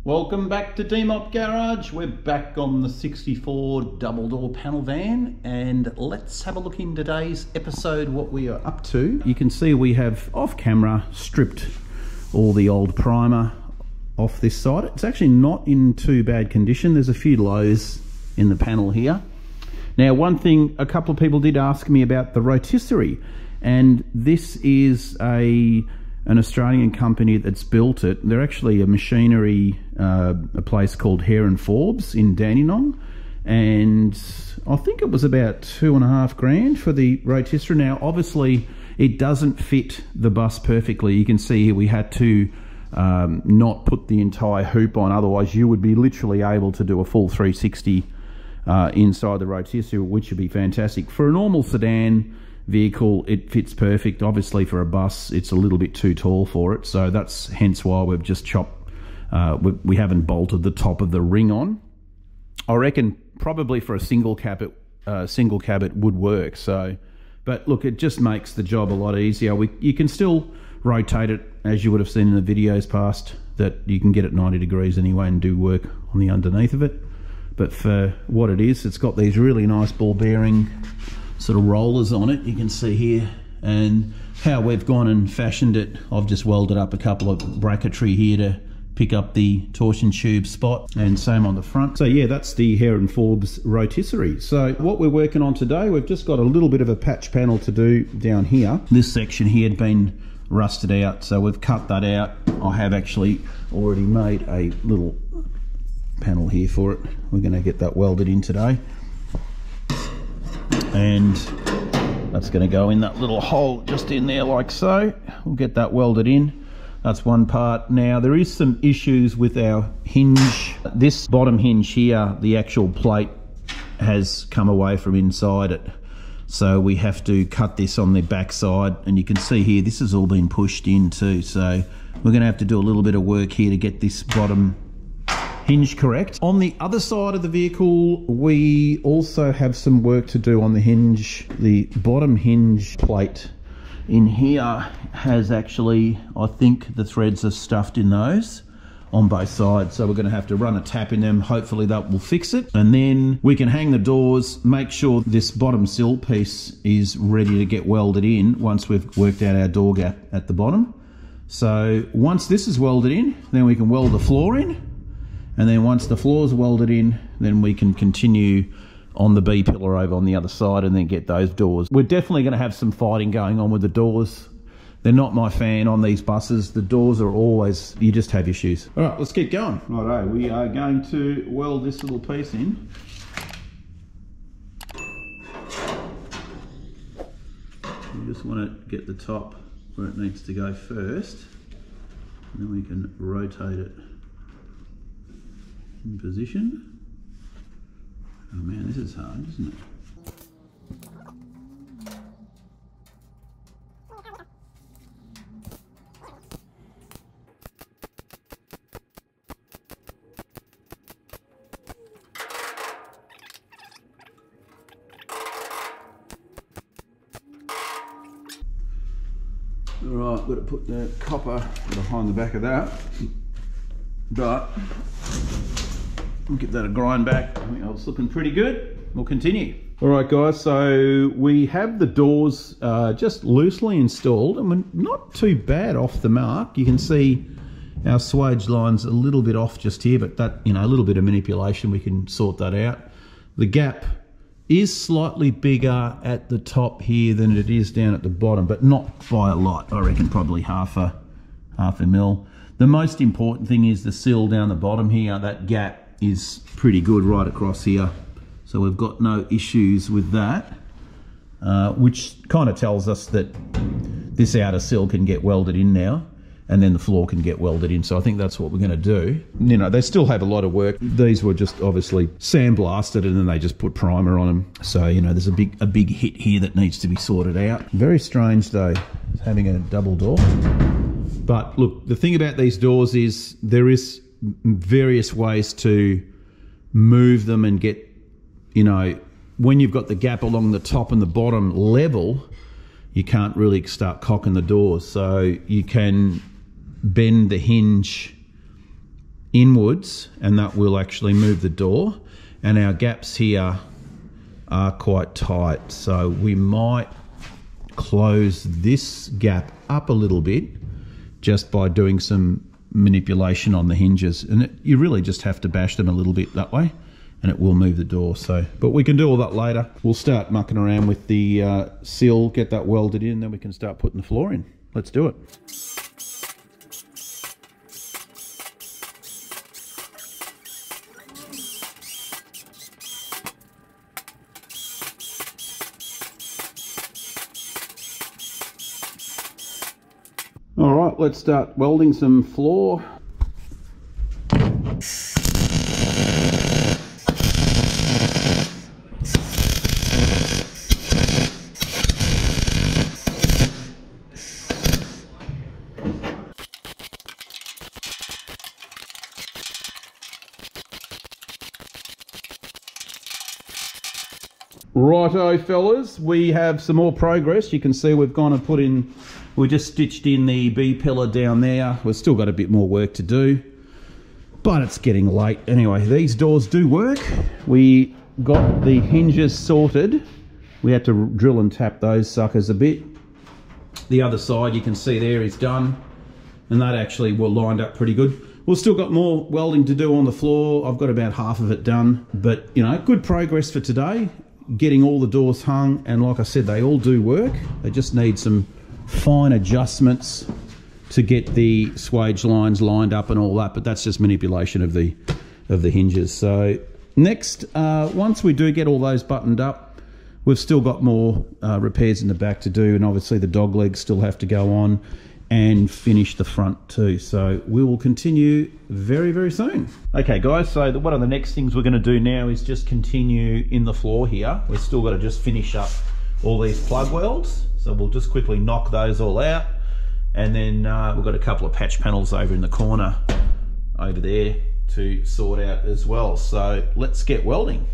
Welcome back to D-Mop Garage. We're back on the 64 double door panel van, and let's have a look in today's episode what we are up to. You can see we have off camera stripped all the old primer off this side. It's actually not in too bad condition. There's a few lows in the panel here. Now, one thing a couple of people did ask me about the rotisserie, and this is an Australian company that's built it. They're actually a machinery, a place called Hare and Forbes in Dandenong, and I think it was about $2.5 grand for the rotisserie. Now, obviously, it doesn't fit the bus perfectly. You can see here we had to not put the entire hoop on, otherwise you would be literally able to do a full 360 inside the rotisserie, which would be fantastic. For a normal sedan vehicle, it fits perfect. Obviously for a bus it's a little bit too tall for it, so that's hence why we've just chopped, we haven't bolted the top of the ring on. I reckon probably for a single cab it would work. So, but look, it just makes the job a lot easier. You can still rotate it, as you would have seen in the videos past, that you can get it 90 degrees anyway and do work on the underneath of it. But for what it is, it's got these really nice ball bearing sort of rollers on it, you can see here. And how we've gone and fashioned it, I've just welded up a couple of bracketry here to pick up the torsion tube spot, and same on the front. So yeah, that's the Hare and Forbes rotisserie. So what we're working on today, we've just got a little bit of a patch panel to do down here. This section here had been rusted out, so we've cut that out. I have actually already made a little panel here for it. We're going to get that welded in today, and that's going to go in that little hole just in there like so. We'll get that welded in. That's one part. Now there is some issues with our hinge. This bottom hinge here, the actual plate has come away from inside it, so we have to cut this on the back side, and you can see here this has all been pushed in too, so we're going to have to do a little bit of work here to get this bottom hinge correct. On the other side of the vehicle, we also have some work to do on the hinge. The bottom hinge plate in here has actually, I think the threads are stuffed in those on both sides, so we're going to have to run a tap in them. Hopefully that will fix it, and then we can hang the doors, make sure this bottom sill piece is ready to get welded in once we've worked out our door gap at the bottom. So once this is welded in, then we can weld the floor in. And then once the floor's welded in, then we can continue on the B-pillar over on the other side and then get those doors. We're definitely going to have some fighting going on with the doors. They're not my fan on these buses. The doors are always, you just have issues. All right, let's get going. Righto, we are going to weld this little piece in. You just want to get the top where it needs to go first, and then we can rotate it in position. Oh man, this is hard, isn't it? Alright, got to put the copper behind the back of that, but we'll get that a grind back. I think that was looking pretty good. We'll continue. All right, guys, so we have the doors just loosely installed, and we're not too bad off the mark. You can see our swage line's a little bit off just here, but that, you know, a little bit of manipulation, we can sort that out. The gap is slightly bigger at the top here than it is down at the bottom, but not by a lot. I reckon probably half a mil. The most important thing is the sill down the bottom here. That gap is pretty good right across here, so we've got no issues with that, which kind of tells us that this outer sill can get welded in now, and then the floor can get welded in. So I think that's what we're going to do. You know, they still have a lot of work. These were just obviously sandblasted and then they just put primer on them, so you know there's a big hit here that needs to be sorted out. Very strange though, having a double door. But look, the thing about these doors is there is various ways to move them and get, you know, when you've got the gap along the top and the bottom level, you can't really start cocking the doors. So you can bend the hinge inwards, and that will actually move the door. And our gaps here are quite tight, so we might close this gap up a little bit just by doing some manipulation on the hinges. And you really just have to bash them a little bit that way, and it will move the door. So, but we can do all that later. We'll start mucking around with the sill, get that welded in, then we can start putting the floor in. Let's do it. All right, let's start welding some floor. Righto fellas, we have some more progress. You can see we've gone and put in, we just stitched in the B pillar down there. We've still got a bit more work to do, but it's getting late. Anyway, these doors do work. We got the hinges sorted. We had to drill and tap those suckers a bit. The other side you can see there is done, and that actually were lined up pretty good. We've still got more welding to do on the floor. I've got about half of it done, but you know, good progress for today. Getting all the doors hung, and like I said, they all do work. They just need some fine adjustments to get the swage lines lined up and all that, but that's just manipulation of the hinges. So next, once we do get all those buttoned up, we've still got more repairs in the back to do, and obviously the dog legs still have to go on and finish the front too. So we will continue very, very soon. Okay guys, so one of the next things we're going to do now is just continue in the floor here. We've still got to just finish up all these plug welds, so we'll just quickly knock those all out, and then we've got a couple of patch panels over in the corner over there to sort out as well. So let's get welding.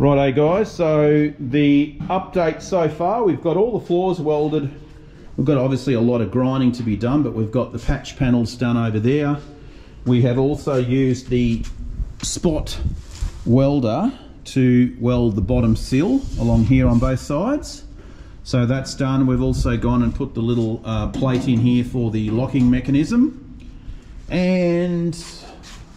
Righto guys, so the update so far, we've got all the floors welded. We've got obviously a lot of grinding to be done, but we've got the patch panels done over there. We have also used the spot welder to weld the bottom sill along here on both sides. So that's done. We've also gone and put the little plate in here for the locking mechanism. And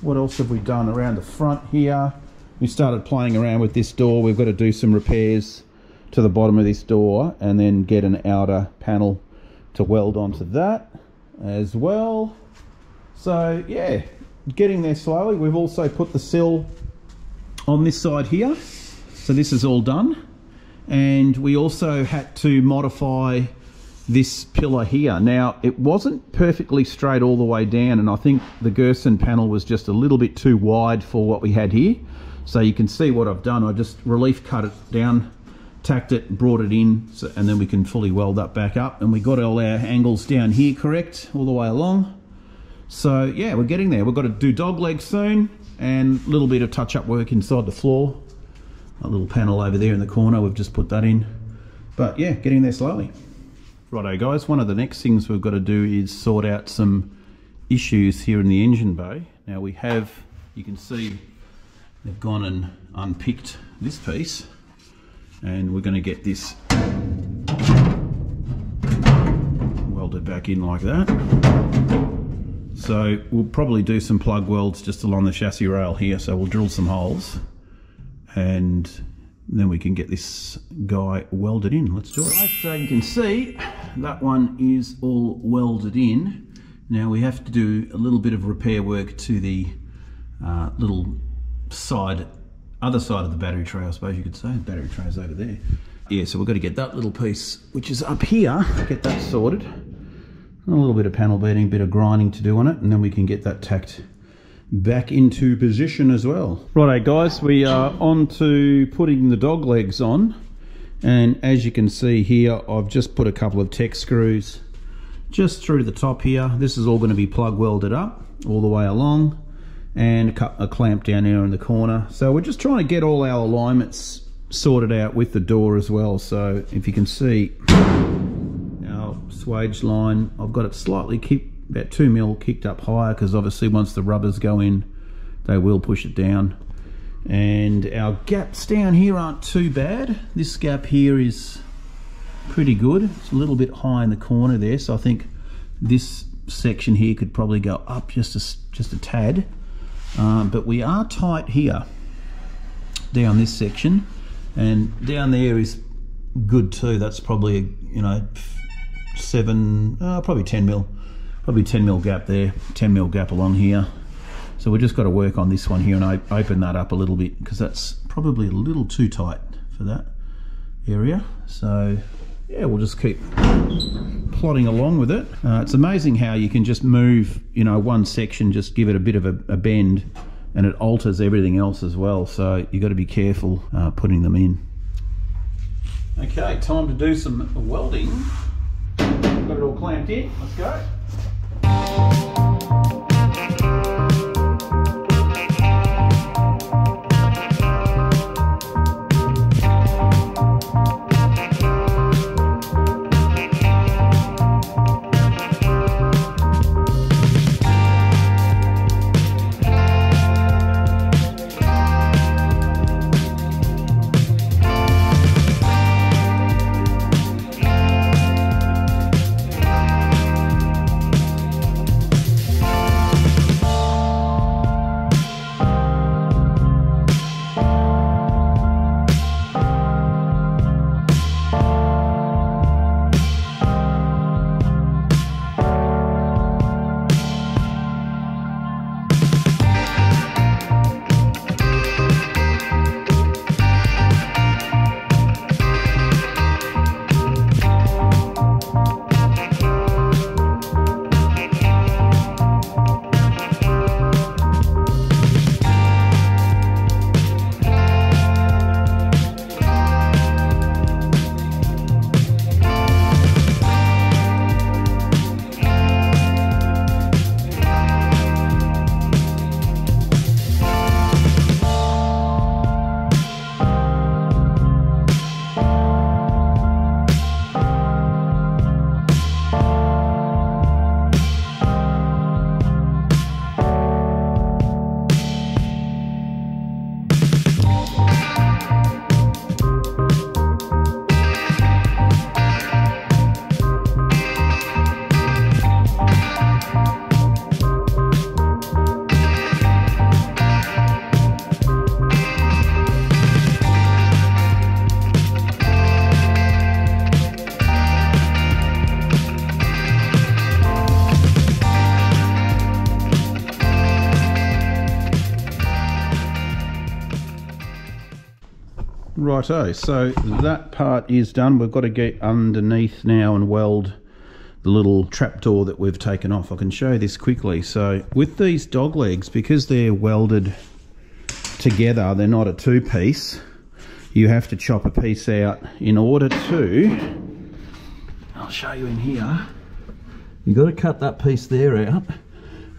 what else have we done around the front here? we started playing around with this door. We've got to do some repairs to the bottom of this door and then get an outer panel to weld onto that as well. So yeah, getting there slowly. We've also put the sill on this side here, so this is all done. And we also had to modify this pillar here. Now, it wasn't perfectly straight all the way down, and I think the Gerson panel was just a little bit too wide for what we had here. So you can see what I've done. I just relief cut it down, tacked it, brought it in, and then we can fully weld that back up. And we got all our angles down here correct all the way along. So yeah, we're getting there. We've got to do dog legs soon, and a little bit of touch-up work inside the floor. A little panel over there in the corner, we've just put that in. But yeah, getting there slowly. Righto guys, one of the next things we've got to do is sort out some issues here in the engine bay. Now we have, you can see they've gone and unpicked this piece, and we're going to get this welded back in like that. So we'll probably do some plug welds just along the chassis rail here, so we'll drill some holes and then we can get this guy welded in. Let's do it. Right, so you can see that one is all welded in. Now we have to do a little bit of repair work to the little other side of the battery tray, I suppose you could say. The battery tray's over there. Yeah, so we've got to get that little piece, which is up here, get that sorted. A little bit of panel beating, a bit of grinding to do on it, and then we can get that tacked back into position as well. Righto guys, we are on to putting the dog legs on, and as you can see here, I've just put a couple of Tech screws just through the top here. This is all going to be plug welded up all the way along, and a clamp down here in the corner. So we're just trying to get all our alignments sorted out with the door as well. So if you can see our swage line, I've got it slightly about 2 mil kicked up higher, because obviously once the rubbers go in they will push it down. And our gaps down here aren't too bad. This gap here is pretty good. It's a little bit high in the corner there, so I think this section here could probably go up just a tad, but we are tight here down this section, and down there is good too. That's probably, you know, probably 10 mil. Probably 10 mil gap there, 10 mil gap along here. So we've just got to work on this one here and open that up a little bit, because that's probably a little too tight for that area. So yeah, we'll just keep plodding along with it. It's amazing how you can just move, you know, one section, just give it a bit of a bend, and it alters everything else as well. So you've got to be careful putting them in. Okay, time to do some welding. Got it all clamped in, let's go. Righto, so that part is done. We've got to get underneath now and weld the little trapdoor that we've taken off. I can show you this quickly. So with these dog legs, because they're welded together, they're not a two-piece, you have to chop a piece out in order to, I'll show you in here, you've got to cut that piece there out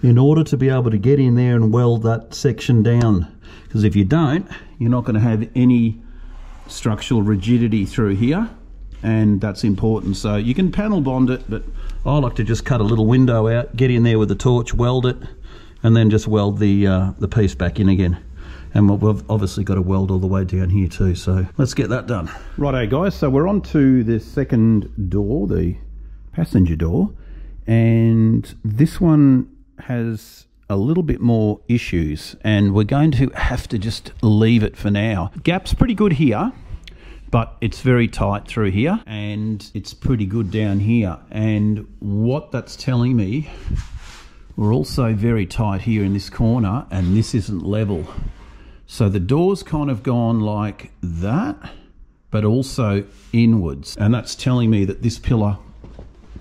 in order to be able to get in there and weld that section down, because if you don't, you're not going to have any structural rigidity through here, and that's important. So you can panel bond it, but I like to just cut a little window out, get in there with the torch, weld it, and then just weld the piece back in again. And we've obviously got to weld all the way down here too, so let's get that done. Righto guys, so we're on to the second door, the passenger door, and this one has a little bit more issues, and we're going to have to just leave it for now. Gap's pretty good here, but it's very tight through here, and it's pretty good down here. And what that's telling me, we're also very tight here in this corner, and this isn't level. So the door's kind of gone like that, but also inwards, and that's telling me that this pillar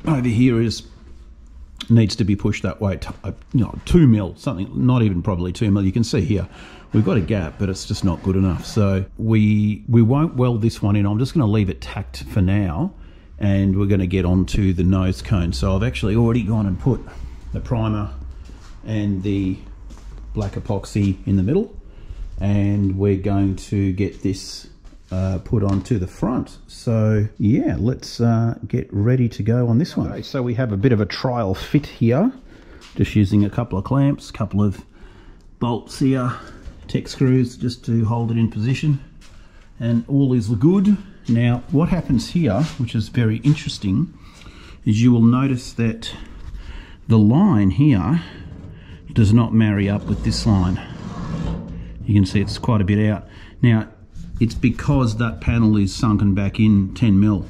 over here needs to be pushed that way, 2 mil, something, not even probably 2 mil. You can see here we've got a gap, but it's just not good enough. So we won't weld this one in. I'm just going to leave it tacked for now, and we're going to get onto the nose cone. So I've actually already gone and put the primer and the black epoxy in the middle, and we're going to get this put onto the front. So yeah, let's get ready to go on this one. Okay, so we have a bit of a trial fit here, just using a couple of clamps, couple of bolts here, tech screws just to hold it in position, and all is good. Now what happens here, which is very interesting, is you will notice that the line here does not marry up with this line. You can see it's quite a bit out. Now it's because that panel is sunken back in 10 mil.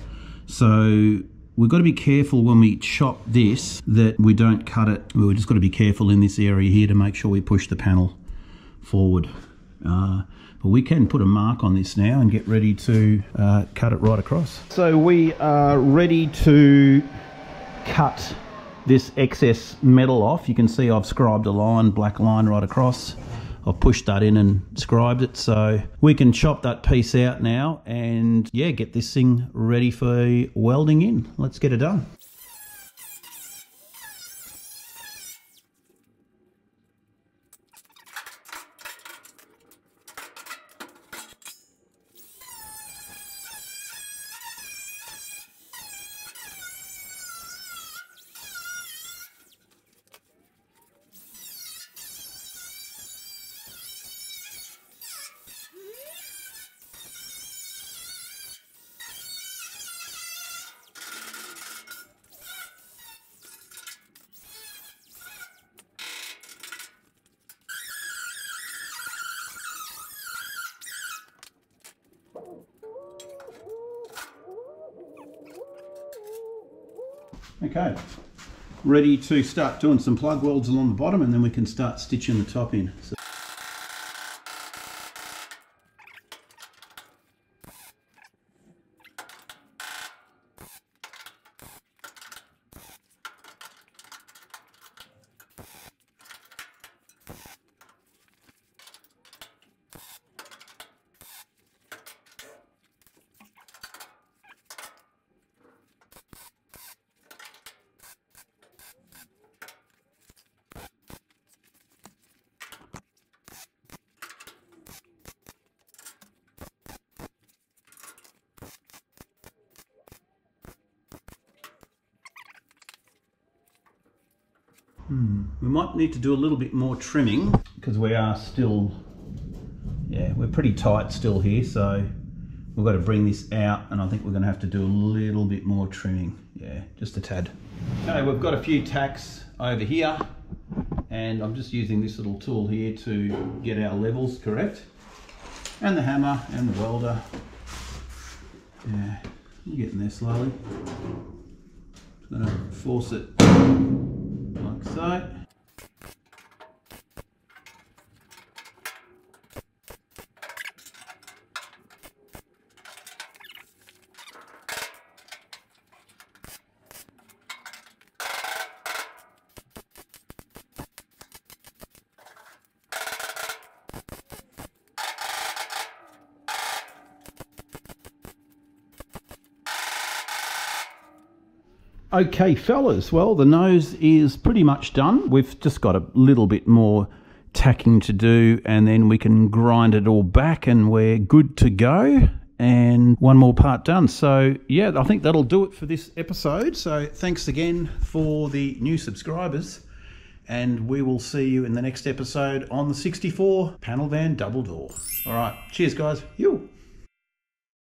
So we've got to be careful when we chop this that we don't cut it. We've just got to be careful in this area here to make sure we push the panel forward. But we can put a mark on this now and get ready to cut it right across. So we are ready to cut this excess metal off. You can see I've scribed a line, black line right across. I've pushed that in and scribed it, so we can chop that piece out now and yeah, get this thing ready for welding in. Let's get it done. Okay, ready to start doing some plug welds along the bottom, and then we can start stitching the top in. So we might need to do a little bit more trimming because we are still, yeah, we're pretty tight still here, so we've got to bring this out, and I think we're going to have to do a little bit more trimming, yeah, just a tad. Okay, we've got a few tacks over here, and I'm just using this little tool here to get our levels correct, and the hammer and the welder. Yeah, we're getting there slowly. Just going to force it like so. Okay, fellas, well, the nose is pretty much done. We've just got a little bit more tacking to do, and then we can grind it all back and we're good to go. And one more part done. So yeah, I think that'll do it for this episode. So thanks again for the new subscribers, and we will see you in the next episode on the 64 panel van double door. All right, cheers guys. You.